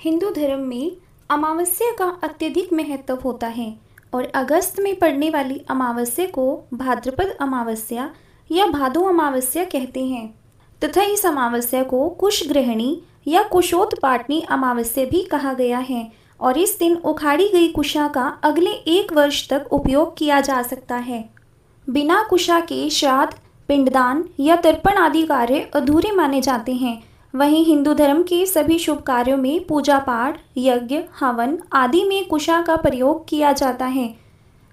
हिंदू धर्म में अमावस्या का अत्यधिक महत्व होता है और अगस्त में पड़ने वाली अमावस्या को भाद्रपद अमावस्या या भादो अमावस्या कहते हैं तथा इस अमावस्या को कुशग्रहणी या कुशोत्पाटनी अमावस्या भी कहा गया है और इस दिन उखाड़ी गई कुशा का अगले 1 वर्ष तक उपयोग किया जा सकता है। बिना कुशा के श्राद्ध, पिंडदान या तर्पण आदि कार्य अधूरे माने जाते हैं। वहीं हिंदू धर्म के सभी शुभ कार्यों में पूजा पाठ, यज्ञ, हवन आदि में कुशा का प्रयोग किया जाता है।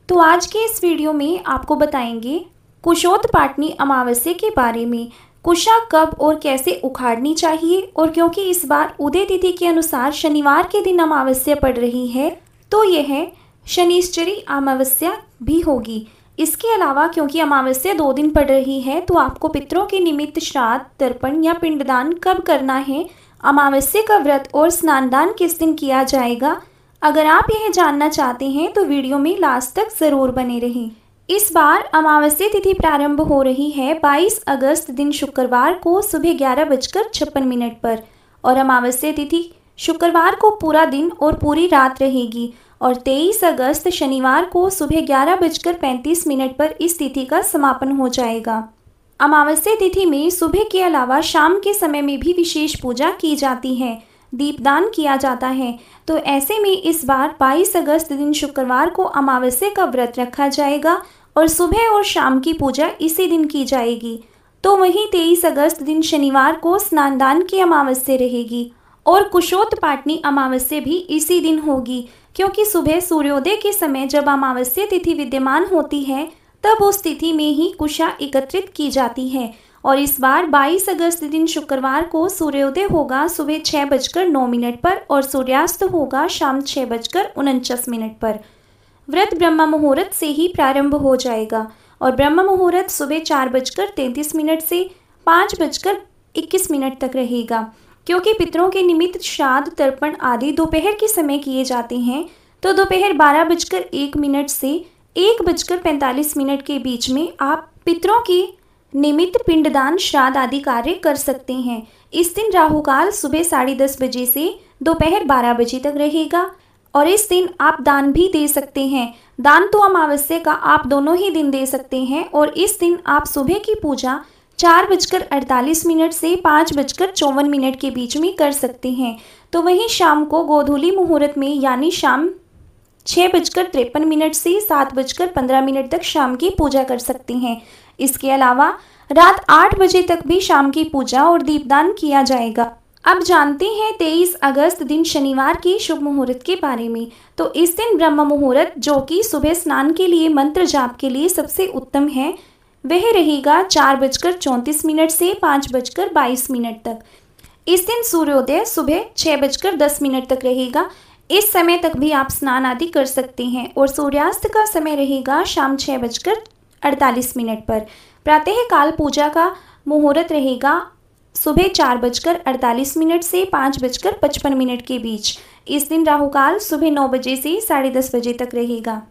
तो आज के इस वीडियो में आपको बताएंगे कुशोत्पाटनी अमावस्या के बारे में। कुशा कब और कैसे उखाड़नी चाहिए, और क्योंकि इस बार उदय तिथि के अनुसार शनिवार के दिन अमावस्या पड़ रही है तो यह शनिश्चरी अमावस्या भी होगी। इसके अलावा क्योंकि अमावस्या 2 दिन पड़ रही है तो आपको पितरों के निमित्त श्राद्ध, तर्पण या पिंडदान कब करना है, अमावस्या का व्रत और स्नानदान किस दिन किया जाएगा, अगर आप यह जानना चाहते हैं तो वीडियो में लास्ट तक ज़रूर बने रहें। इस बार अमावस्या तिथि प्रारंभ हो रही है 22 अगस्त दिन शुक्रवार को सुबह 11:56 पर और अमावस्या तिथि शुक्रवार को पूरा दिन और पूरी रात रहेगी और 23 अगस्त शनिवार को सुबह 11:35 पर इस तिथि का समापन हो जाएगा। अमावस्या तिथि में सुबह के अलावा शाम के समय में भी विशेष पूजा की जाती है, दीपदान किया जाता है। तो ऐसे में इस बार 22 अगस्त दिन शुक्रवार को अमावस्या का व्रत रखा जाएगा और सुबह और शाम की पूजा इसी दिन की जाएगी। तो वहीं 23 अगस्त दिन शनिवार को स्नानदान की अमावस्या रहेगी और कुशोत्पाटनी अमावस्या भी इसी दिन होगी, क्योंकि सुबह सूर्योदय के समय जब अमावस्या तिथि विद्यमान होती है तब उस तिथि में ही कुशा एकत्रित की जाती है। और इस बार 22 अगस्त दिन शुक्रवार को सूर्योदय होगा सुबह 6:09 पर और सूर्यास्त होगा शाम 6:49 पर। व्रत ब्रह्म मुहूर्त से ही प्रारंभ हो जाएगा और ब्रह्म मुहूर्त सुबह 4:33 से 5:21 तक रहेगा। क्योंकि पितरों के निमित्त श्राद्ध, तर्पण आदि दोपहर के समय किए जाते हैं तो दोपहर 12:01 से 1:45 के बीच में आप पितरों के निमित्त पिंडदान, श्राद्ध आदि कार्य कर सकते हैं। इस दिन राहुकाल सुबह 10:30 बजे से दोपहर 12 बजे तक रहेगा और इस दिन आप दान भी दे सकते हैं। दान तो अमावस्या का आप दोनों ही दिन दे सकते हैं और इस दिन आप सुबह की पूजा 4:48 से 5:54 के बीच में कर सकते हैं। तो वहीं शाम को गोधूली मुहूर्त में यानी शाम 6:53 से 7:15 तक शाम की पूजा कर सकते हैं। इसके अलावा रात 8 बजे तक भी शाम की पूजा और दीपदान किया जाएगा। अब जानते हैं 23 अगस्त दिन शनिवार के शुभ मुहूर्त के बारे में। तो इस दिन ब्रह्म मुहूर्त, जो कि सुबह स्नान के लिए मंत्र जाप के लिए सबसे उत्तम है, वह रहेगा 4:34 से 5:22 तक। इस दिन सूर्योदय सुबह 6:10 तक रहेगा। इस समय तक भी आप स्नान आदि कर सकते हैं और सूर्यास्त का समय रहेगा शाम 6:48 पर। प्रातःकाल पूजा का मुहूर्त रहेगा सुबह 4:48 से 5:55 के बीच। इस दिन राहुकाल सुबह 9 बजे से 10:30 बजे तक रहेगा।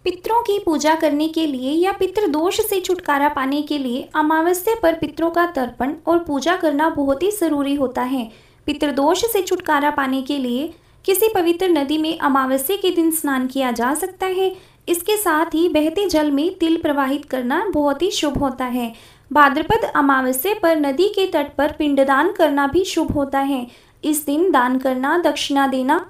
पितरों की पूजा करने के लिए या पितृदोष से छुटकारा पाने के लिए अमावस्या पर पितरों का तर्पण और पूजा करना बहुत ही ज़रूरी होता है। पितृदोष से छुटकारा पाने के लिए किसी पवित्र नदी में अमावस्या के दिन स्नान किया जा सकता है। इसके साथ ही बहते जल में तिल प्रवाहित करना बहुत ही शुभ होता है। भाद्रपद अमावस्या पर नदी के तट पर पिंडदान करना भी शुभ होता है। इस दिन दान करना, दक्षिणा देना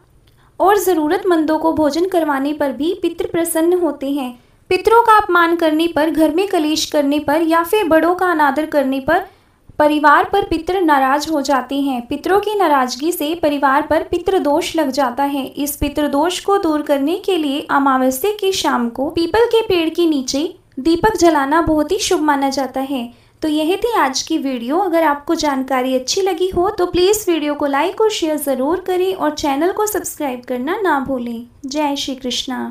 और ज़रूरतमंदों को भोजन करवाने पर भी पितृ प्रसन्न होते हैं। पितरों का अपमान करने पर, घर में कलेश करने पर या फिर बड़ों का अनादर करने पर परिवार पर पितृ नाराज हो जाते हैं। पितरों की नाराजगी से परिवार पर पितृदोष लग जाता है। इस पितृदोष को दूर करने के लिए अमावस्या की शाम को पीपल के पेड़ के नीचे दीपक जलाना बहुत ही शुभ माना जाता है। तो यह थी आज की वीडियो। अगर आपको जानकारी अच्छी लगी हो तो प्लीज़ वीडियो को लाइक और शेयर ज़रूर करें और चैनल को सब्सक्राइब करना ना भूलें। जय श्री कृष्णा।